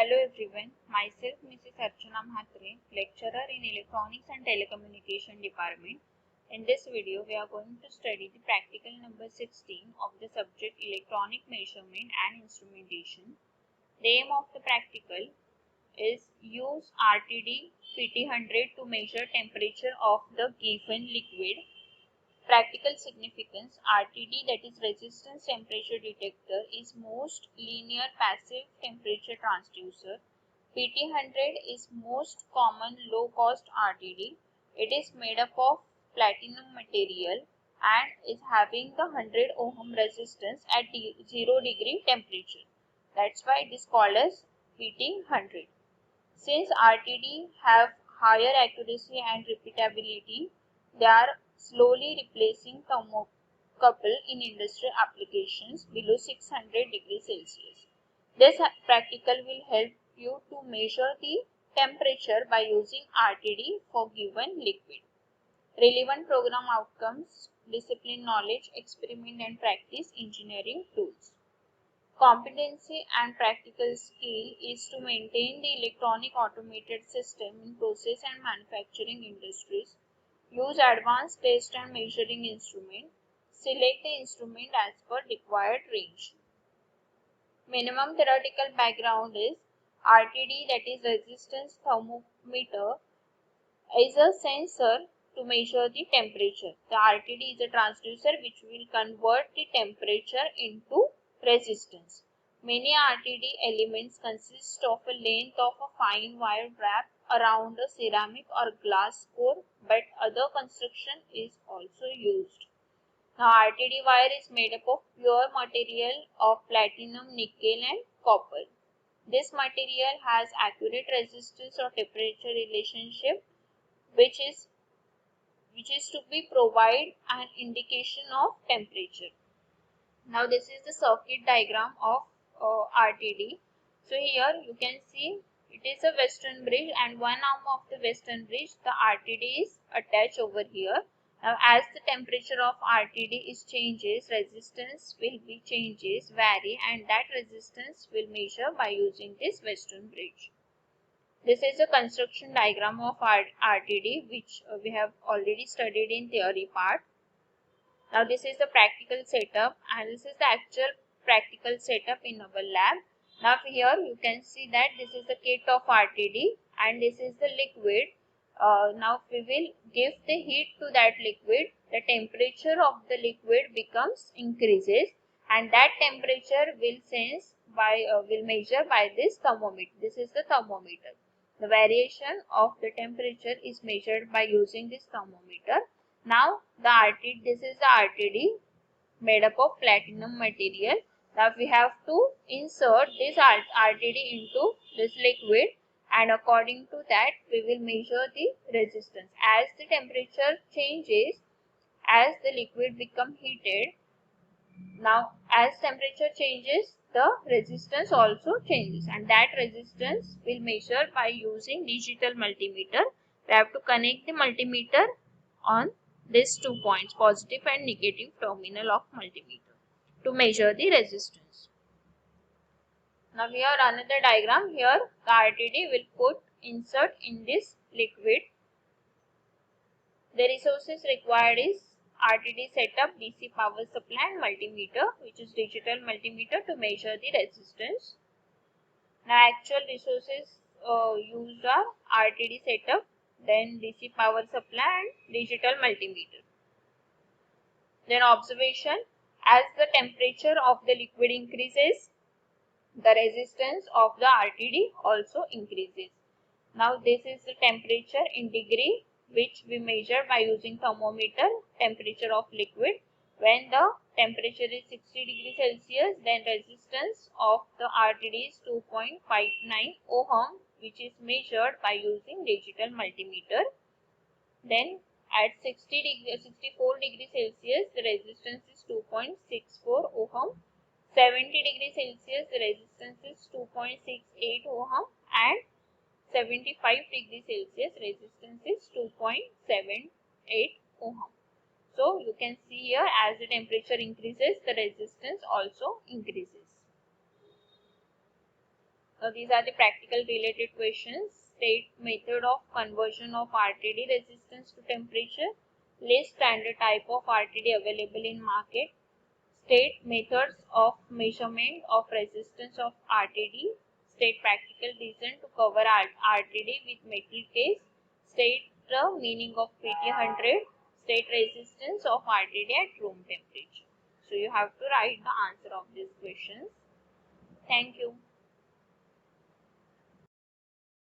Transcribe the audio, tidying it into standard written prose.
Hello everyone, myself Mrs. Archana Mhatre, lecturer in Electronics and Telecommunication Department. In this video, we are going to study the practical number 16 of the subject Electronic Measurement and Instrumentation. The aim of the practical is use RTD PT100 to measure temperature of the given liquid. Practical significance: RTD, that is resistance temperature detector, is most linear passive temperature transducer. PT100 is most common low cost RTD. It is made up of platinum material and is having the 100 ohm resistance at 0 degree temperature. That's why it is called as PT100. Since RTD have higher accuracy and repeatability, they are slowly replacing thermocouple in industrial applications below 600 degrees Celsius. This practical will help you to measure the temperature by using RTD for given liquid. Relevant program outcomes: discipline knowledge, experiment and practice, engineering tools. Competency and practical skill is to maintain the electronic automated system in process and manufacturing industries. Use advanced test and measuring instrument. Select the instrument as per required range. Minimum theoretical background is RTD, that is resistance thermometer, is a sensor to measure the temperature. The RTD is a transducer which will convert the temperature into resistance. Many RTD elements consist of a length of a fine wire wrapped around a ceramic or glass core, but other construction is also used. Now, RTD wire is made up of pure material of platinum, nickel and copper. This material has accurate resistance or temperature relationship which is to be provide an indication of temperature. Now this is the circuit diagram of RTD. So here you can see it is a Western bridge, and one arm of the Western bridge, the RTD is attached over here. Now as the temperature of RTD is changes, resistance will be vary, and that resistance will measure by using this Western bridge. This is a construction diagram of RTD which we have already studied in theory part. Now this is the practical setup, and this is the actual practical setup in our lab. Now here you can see that this is the kit of RTD and this is the liquid. Now we will give the heat to that liquid. The temperature of the liquid becomes increases, and that temperature will measure by this thermometer. This is the thermometer. The variation of the temperature is measured by using this thermometer. Now this is the RTD made up of platinum material. Now we have to insert this RTD into this liquid, and according to that we will measure the resistance. As the temperature changes, as the liquid become heated, now as temperature changes, the resistance also changes, and that resistance will measure by using digital multimeter. We have to connect the multimeter on these 2 points, positive and negative terminal of multimeter, to measure the resistance. Now here another diagram. Here the RTD will insert in this liquid. The resources required is RTD setup, DC power supply and multimeter, which is digital multimeter to measure the resistance. Now actual resources used are RTD setup, then DC power supply and digital multimeter. Then observation: as the temperature of the liquid increases, the resistance of the RTD also increases. Now this is the temperature in degree which we measure by using thermometer, temperature of liquid. When the temperature is 60 degrees Celsius, then resistance of the RTD is 2.59 ohm, which is measured by using digital multimeter. Then at 64 degrees Celsius, the resistance is 2.64 ohm. 70 degrees Celsius, the resistance is 2.68 ohm, and 75 degrees Celsius, resistance is 2.78 ohm. So you can see here, as the temperature increases, the resistance also increases. These are the practical related questions. State method of conversion of RTD resistance to temperature. List standard type of RTD available in market. State methods of measurement of resistance of RTD. State practical reason to cover RTD with metal case. State the meaning of PT100. State resistance of RTD at room temperature. So you have to write the answer of these questions. Thank you.